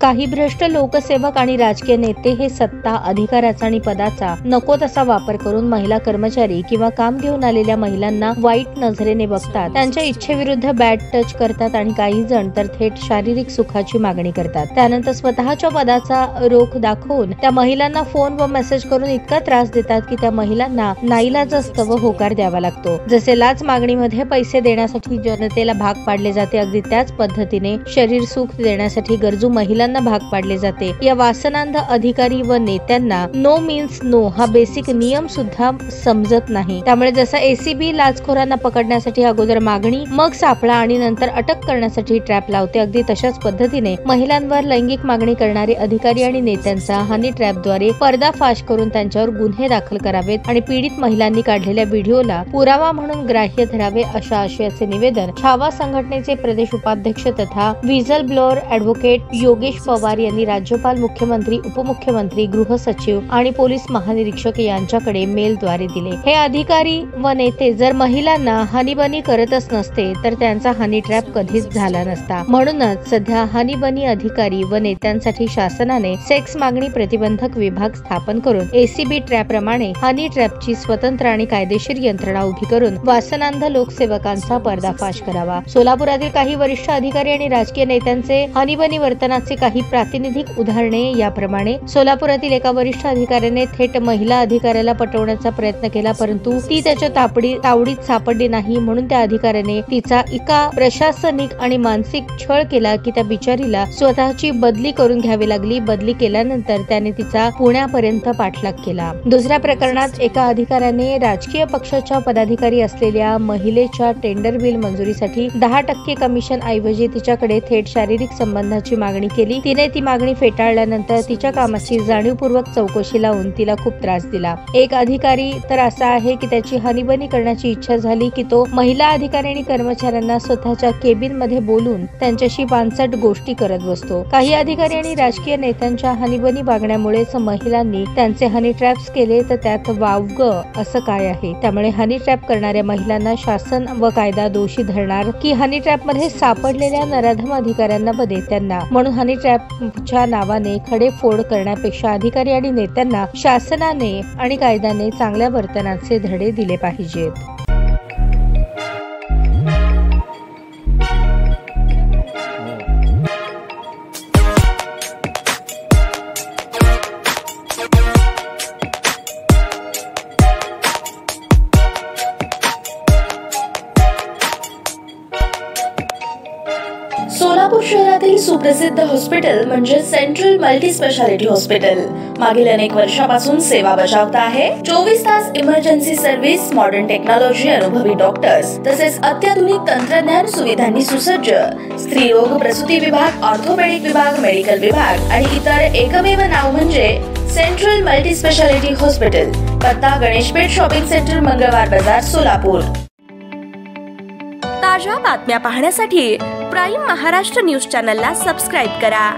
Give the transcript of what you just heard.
काही भ्रष्ट लोकसेवक आणि राजकीय नेते हे सत्ता, अधिकाराचा आणि पदाचा नको तसा वापर करून महिला कर्मचारी किंवा काम घेऊन आलेल्या महिलांना वाईट नजरेने बघतात, त्यांच्या इच्छेविरुद्ध बॅड टच करतात आणि काही जण तर थेट शारीरिक सुखाची मागणी करतात। त्यानंतर स्वतःच्या पदाचा रोख दाखवून त्या महिलांना फोन व मेसेज करून इतका त्रास देतात की त्या महिलांना नाईलाजास्तव व होकार द्यावा लागतो। जसे लाच मागणीमध्ये पैसे देण्यासाठी जनतेला भाग पाडले जाते, अगदी त्याच पद्धतीने शरीर सुख देण्यासाठी गरजू महिलांना भाग पाडले जाते। या वासनांध अधिकारी व नेत्यांना नो मीन्स नो हा बेसिक नियम सुद्धा समजत नाही। त्यामुळे जसा एसीबी लाचखोरांना पकडण्यासाठी अगोदर मागणी, मग सापळा आणि नंतर अटक करण्यासाठी ट्रॅप लावते, अगदी तशाच पद्धतीने महिलांवर लैंगिक मागणी करणारे अधिकारी आणि नेत्यांचा हनी ट्रॅपद्वारे पर्दाफाश करून त्यांच्यावर गुन्हे दाखल करावेत आणि पीडित महिलांनी काढलेल्या व्हिडिओला पुरावा म्हणून ग्राह्य धरावे, अशा आशयाचे निवेदन छावा संघटनेचे प्रदेश उपाध्यक्ष तथा whistle blower advocate Yogesh Pawar यांनी राज्यपाल, मुख्यमंत्री, उपमुख्यमंत्री, गृह सचिव आणि पोलीस महानिरीक्षक यांच्याकडे मेलद्वारे दिले। हे अधिकारी व नेते जर महिलांना हनीबनी करतच नसते तर त्यांचा हनी ट्रॅप कधीच झाला नसता। म्हणूनच सध्या हनीबनी अधिकारी व नेत्यांसाठी शासनाने सेक्स मागणी प्रतिबंधक विभाग स्थापन करून एसीबी ट्रॅप प्रमाणे हनी ट्रॅपची स्वतंत्र आणि कायदेशीर यंत्रणा उभी करून वासनांध लोकसेवकांचा पर्दाफाश करावा। सोलापुरातील काही वरिष्ठ अधिकारी आणि राजकीय नेत्यांचे हनीबनी वर्तनाचे काही प्रातिनिधिक उदाहरणे याप्रमाणे। सोलापुरातील एका वरिष्ठ अधिकाऱ्याने थेट महिला अधिकाऱ्याला पटवण्याचा प्रयत्न केला, परंतु ती त्याच्या तावडीत सापडली नाही, म्हणून त्या अधिकाऱ्याने तिचा इतका प्रशासनिक आणि मानसिक छळ केला की त्या बिचारीला स्वतःची बदली करून घ्यावी लागली। बदली केल्यानंतर त्याने तिचा पुण्यापर्यंत पाठलाग केला। दुसऱ्या प्रकरणात एका अधिकाऱ्याने राजकीय पक्षाच्या पदाधिकारी असलेल्या महिलेच्या टेंडर बिल मंजुरीसाठी 10% कमिशन ऐवजी तिच्याकडे थेट शारीरिक संबंधाची मागणी केली। तिने ती मागणी फेटाळल्यानंतर तिच्या कामाची जाणीवपूर्वक चौकशी लावून तिला खूप त्रास दिला। एक अधिकारी तर असा आहे की त्याची हनीबनी करण्याची इच्छा झाली की तो महिला अधिकारी आणि कर्मचाऱ्यांना स्वतःच्या केबिन मध्ये बोलून त्यांच्याशी पानसट गोष्टी करत बसतो। काही अधिकारी आणि राजकीय नेत्यांच्या हनीबनी वागण्यामुळेच महिलांनी त्यांचे हनी ट्रॅप्स केले, तर त्यात वावगं असं काय आहे? त्यामुळे हनी ट्रॅप करणाऱ्या महिलांना शासन व कायदा दोषी धरणार की हनी ट्रॅप मध्ये सापडलेल्या नराधम अधिकाऱ्यांना व नेत्यांना? म्हणून हनी ट्रॅपच्या नावाने खडेफोड करण्यापेक्षा अधिकारी आणि नेत्यांना शासनाने आणि कायद्याने चांगल्या वर्तनाचे धडे दिले पाहिजेत। सोलापूर शहरातील सुप्रसिद्ध हॉस्पिटल म्हणजे सेंट्रल मल्टी स्पेशालिटी हॉस्पिटल मागील अनेक वर्षापासून सेवा बजावत आहे। 24 तास इमर्जन्सी सर्व्हिस, मॉडर्न टेक्नॉलॉजी, अनुभवी डॉक्टर्स तसेच अत्याधुनिक तंत्रज्ञान सुविधांनी सुसज्ज स्त्रीरोग, प्रसूती विभाग, ऑर्थोपेडिक विभाग, मेडिकल विभाग आणि इतर एकमेव नाव म्हणजे सेंट्रल मल्टी स्पेशालिटी हॉस्पिटल। पत्ता गणेशपेठ शॉपिंग सेंटर, मंगळवार बाजार, सोलापूर। ताज्या बातम्या पाहण्यासाठी प्राईम महाराष्ट्र न्यूज चॅनलला सबस्क्राईब करा।